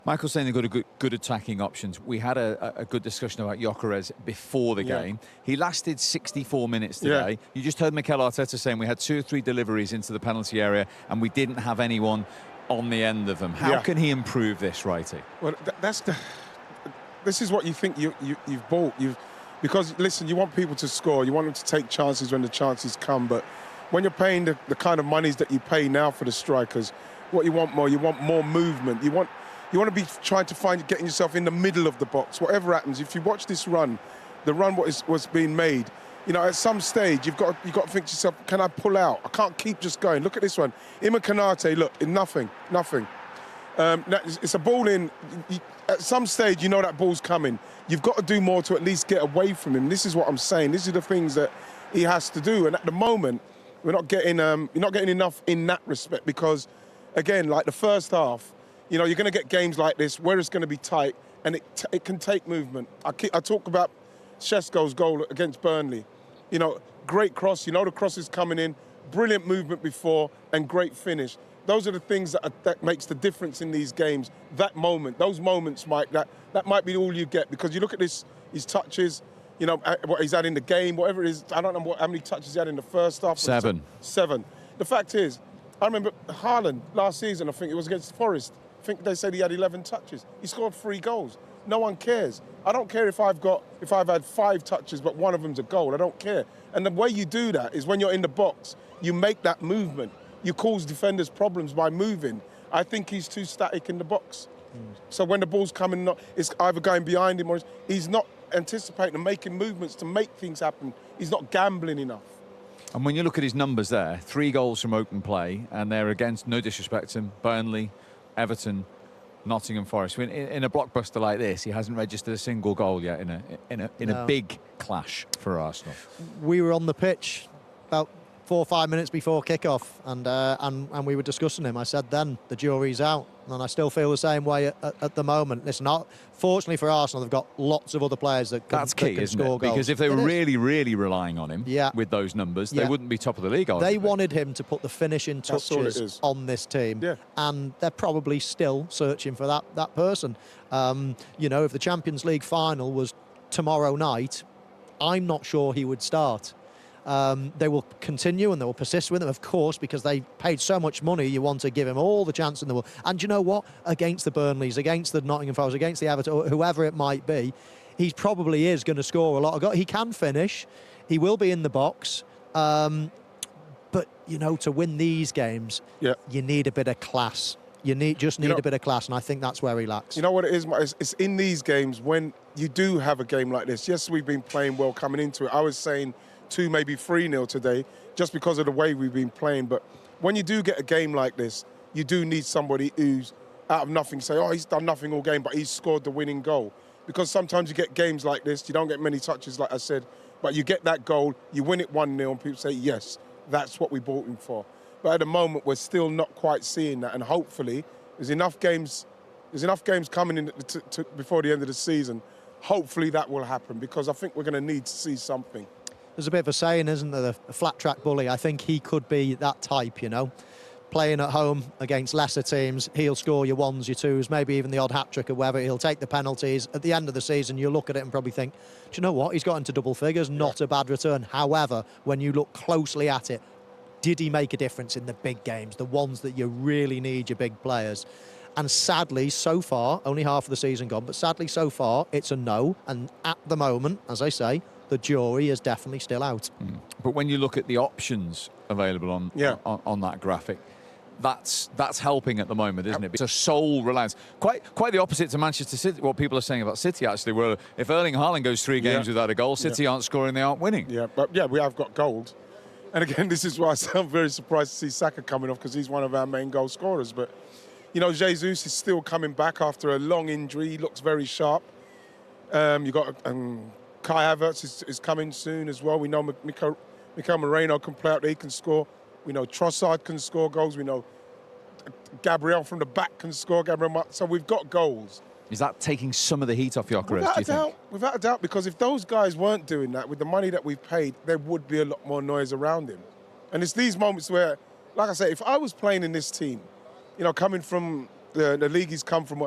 Michael's saying they've got good attacking options. We had a good discussion about Gyökeres before the game. He lasted 64 minutes today. You just heard Mikel Arteta saying we had 2 or 3 deliveries into the penalty area and we didn't have anyone on the end of them. How can he improve this, Wrighty? Well, this is what you think you've bought. Because, listen, you want people to score. You want them to take chances when the chances come. But when you're paying the kind of monies that you pay now for the strikers, what you want more movement. You want to be trying to getting yourself in the middle of the box. Whatever happens, if you watch this run, the run was being made, you know, at some stage you've got to think to yourself, can I pull out? I can't keep just going. Look at this one. Ima Konate, look, nothing. It's a ball in. At some stage, you know that ball's coming. You've got to do more to at least get away from him. This is what I'm saying. These are the things that he has to do. And at the moment, you're not getting enough in that respect because, again, like the first half, you know, you're going to get games like this where it's going to be tight and it can take movement. I talk about Šeško's goal against Burnley. You know, great cross. You know the cross is coming in. Brilliant movement before and great finish. Those are the things that makes the difference in these games. That moment, those moments, Mike, that might be all you get because you look at his touches, you know, what he's had in the game, whatever it is. I don't know how many touches he had in the first half. 7. 7. The fact is, I remember Haaland last season, I think it was against Forest. I think they said he had 11 touches. He scored 3 goals. No one cares. I don't care if I've had 5 touches, but one of them's a goal. I don't care. And the way you do that is when you're in the box, you make that movement. You cause defenders problems by moving. I think he's too static in the box. So when the ball's coming, it's either going behind him or he's not anticipating and making movements to make things happen. He's not gambling enough. And when you look at his numbers there, 3 goals from open play, and they're against, no disrespect to him, Burnley, Everton, Nottingham Forest. In a blockbuster like this, he hasn't registered a single goal yet in a big clash for Arsenal. We were on the pitch about 4 or 5 minutes before kickoff, and we were discussing him. I said then the jury's out, and I still feel the same way at the moment. Listen, fortunately for Arsenal, they've got lots of other players that can, That's key, that can isn't score it? goals. Because if they were really relying on him with those numbers, they wouldn't be top of the league. They wanted him to put the finishing touches on this team, and they're probably still searching for that person. You know, if the Champions League final was tomorrow night, I'm not sure he would start. They will continue and they will persist with him, of course, because they paid so much money. You want to give him all the chance in the world. And you know what? Against the Burnleys, against the Nottingham Forest, against the Everton, or whoever it might be, he probably is going to score a lot of goals. He can finish. He will be in the box. But, you know, to win these games, you need a bit of class. You just need a bit of class, and I think that's where he lacks. You know what it is? It's in these games when you do have a game like this. Yes, we've been playing well coming into it. I was saying 2, maybe 3-0 today, just because of the way we've been playing. But when you do get a game like this, you do need somebody who's out of nothing say, oh, he's done nothing all game, but he's scored the winning goal. Because sometimes you get games like this, you don't get many touches, like I said, but you get that goal, you win it 1-0, and people say, yes, that's what we bought him for. But at the moment, we're still not quite seeing that. And hopefully, there's enough games coming in before the end of the season. Hopefully that will happen, because I think we're going to need to see something. There's a bit of a saying, isn't there, a flat track bully. I think he could be that type, you know. Playing at home against lesser teams, he'll score your 1s, your 2s, maybe even the odd hat-trick or whatever. He'll take the penalties. At the end of the season, you'll look at it and probably think, do you know what? He's got into double figures, not a bad return. However, when you look closely at it, did he make a difference in the big games, the ones that you really need your big players? And sadly, so far, only half of the season gone, but sadly, so far, it's a no. And at the moment, as I say, the jury is definitely still out. But when you look at the options available on that graphic, that's helping at the moment, isn't it? It's a sole reliance. Quite the opposite to Manchester City, what people are saying about City, actually, where if Erling Haaland goes 3 games without a goal, City aren't scoring, they aren't winning. Yeah, but we have got gold. And again, this is why I'm very surprised to see Saka coming off, because he's one of our main goal scorers. But, you know, Jesus is still coming back after a long injury. He looks very sharp. You got Kai Havertz is coming soon as well. We know Mikel Moreno can play out there, he can score. We know Trossard can score goals. We know Gabriel from the back can score. So we've got goals. Is that taking some of the heat off Gyökeres, do you think? Without a doubt, because if those guys weren't doing that, with the money that we've paid, there would be a lot more noise around him. And it's these moments where, like I say, if I was playing in this team, you know, coming from the league he's come from,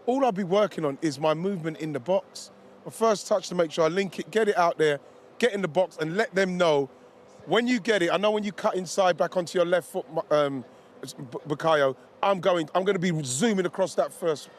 all I'll be working on is my movement in the box. My first touch to make sure I link it, get it out there, get in the box, and let them know when you get it. I know when you cut inside back onto your left foot, Bukayo, I'm going to be zooming across that first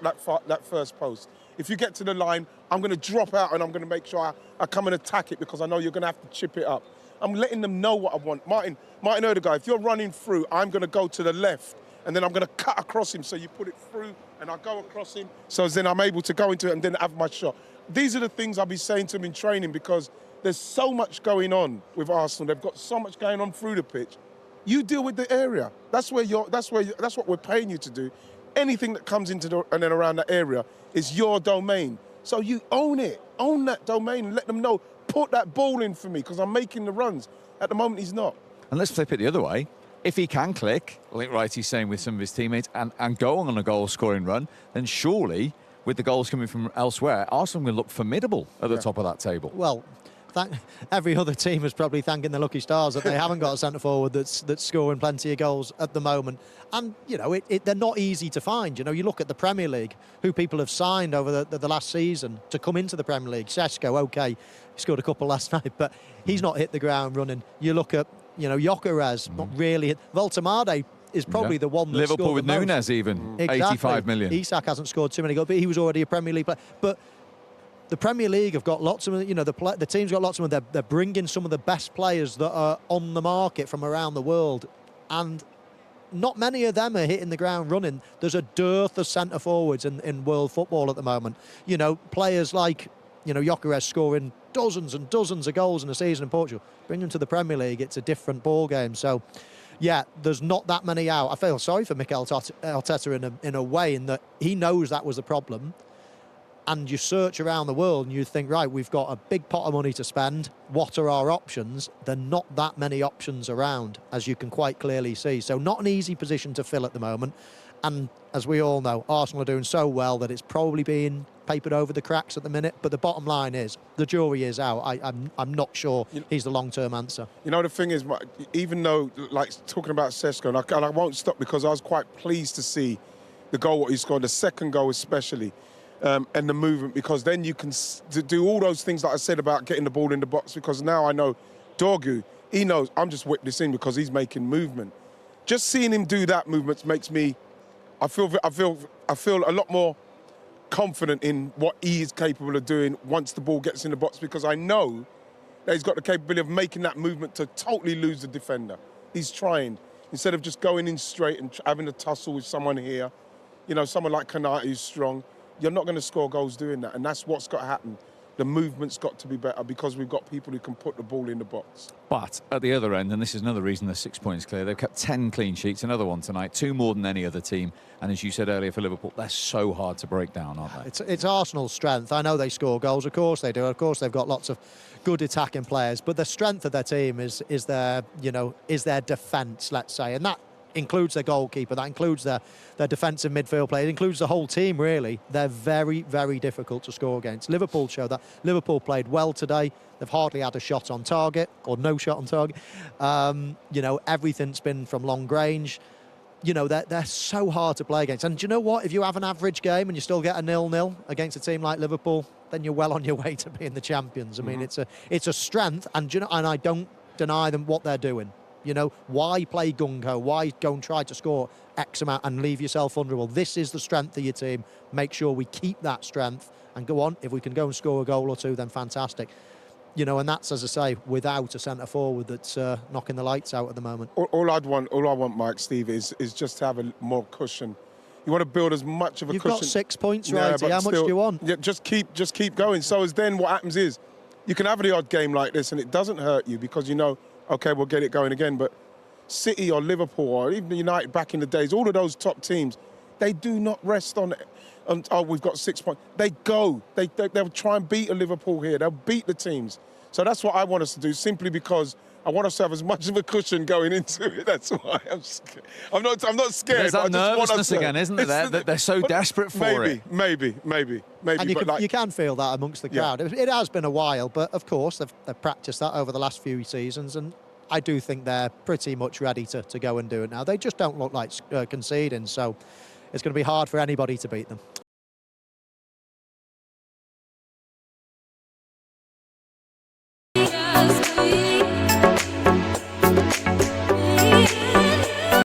post. If you get to the line, I'm going to drop out and I'm going to make sure I come and attack it because I know you're going to have to chip it up. I'm letting them know what I want. Martin Odegaard, if you're running through, I'm going to go to the left and then I'm going to cut across him so you put it through and I go across him so then I'm able to go into it and then have my shot. These are the things I'll be saying to them in training because there's so much going on with Arsenal. They've got so much going on through the pitch. You deal with the area. That's what we're paying you to do. Anything that comes into and then around that area is your domain. So you own it. Own that domain and let them know, put that ball in for me because I'm making the runs. At the moment, he's not. And let's flip it the other way. If he can click, like Wrighty's saying with some of his teammates, and go on a goal-scoring run, then surely, with the goals coming from elsewhere, Arsenal will look formidable at the top of that table. Well, every other team is probably thanking the lucky stars that they haven't got a centre-forward that's scoring plenty of goals at the moment. And, you know, they're not easy to find. You know, you look at the Premier League, who people have signed over the last season to come into the Premier League. Sesko, OK, he scored a couple last night, but he's not hit the ground running. You look at, you know, Gyökeres, not really hit. Voltemade is probably the one that Liverpool with scored the Nunes most. even, Exactly. 85 million. Isak hasn't scored too many goals, but he was already a Premier League player. But the Premier League have got lots of, you know, the team's got lots of them. They're bringing some of the best players that are on the market from around the world, and not many of them are hitting the ground running. There's a dearth of centre forwards in world football at the moment. You know, players like, you know, Gyökeres scoring dozens and dozens of goals in a season in Portugal. Bring them to the Premier League, it's a different ball game. So, yeah, there's not that many out. I feel sorry for Mikel Arteta in a way, in that he knows that was the problem. And you search around the world and you think, right, we've got a big pot of money to spend. What are our options? There are not that many options around, as you can quite clearly see. So not an easy position to fill at the moment. And as we all know, Arsenal are doing so well that it's probably being papered over the cracks at the minute. But the bottom line is, the jury is out. I'm not sure he's the long-term answer. You know, the thing is, even though, like, talking about Sesko, and I won't stop because I was quite pleased to see the goal what he scored, the second goal especially, and the movement, because then you can do all those things that I said about getting the ball in the box, because now I know Dorgu, he knows I'm just whipped this in because he's making movement. Just seeing him do that movement makes me, I feel a lot more confident in what he is capable of doing once the ball gets in the box, because I know that he's got the capability of making that movement to totally lose the defender. He's trying, instead of just going in straight and having a tussle with someone here, you know, someone like Kanate who's strong. You're not going to score goals doing that, and that's what's got to happen. The movement's got to be better because we've got people who can put the ball in the box. But at the other end, and this is another reason they're 6 points clear, they've kept 10 clean sheets, another one tonight, 2 more than any other team. And as you said earlier for Liverpool, they're so hard to break down, aren't they? It's Arsenal's strength. I know they score goals, of course they do. Of course they've got lots of good attacking players, but the strength of their team is their defence, let's say, and that includes their goalkeeper, that includes their defensive midfield players, it includes the whole team, really. They're very, very difficult to score against. Liverpool show that. Liverpool played well today. They've hardly had a shot on target, or no shot on target. You know, everything's been from long range. You know, they're so hard to play against. And do you know what? If you have an average game and you still get a 0-0 against a team like Liverpool, then you're well on your way to being the champions. I mean, it's a strength, and you know, and I don't deny them what they're doing. You know, why play gung-ho? Why go and try to score X amount and leave yourself vulnerable? This is the strength of your team. Make sure we keep that strength and go on. If we can go and score a goal or two, then fantastic. You know, and that's, as I say, without a centre-forward that's knocking the lights out at the moment. All I want, Mike, Steve, is just to have a more cushion. You want to build as much of a cushion. You've got 6 points, right? How much do you want? Yeah, just keep going. So as then what happens is, you can have the odd game like this and it doesn't hurt you because you know, okay, we'll get it going again. But City or Liverpool or even United back in the days, all of those top teams, they do not rest on oh, we've got 6 points. They go. They'll try and beat a Liverpool here. They'll beat the teams. So that's what I want us to do, simply because I want us to have as much of a cushion going into it. That's why I'm not scared. There's that nervousness again, isn't there? They're so desperate for it. Maybe. And you can feel that amongst the crowd. Yeah. It has been a while, but of course they've practiced that over the last few seasons, and I do think they're pretty much ready to go and do it now. They just don't look like conceding, so it's going to be hard for anybody to beat them.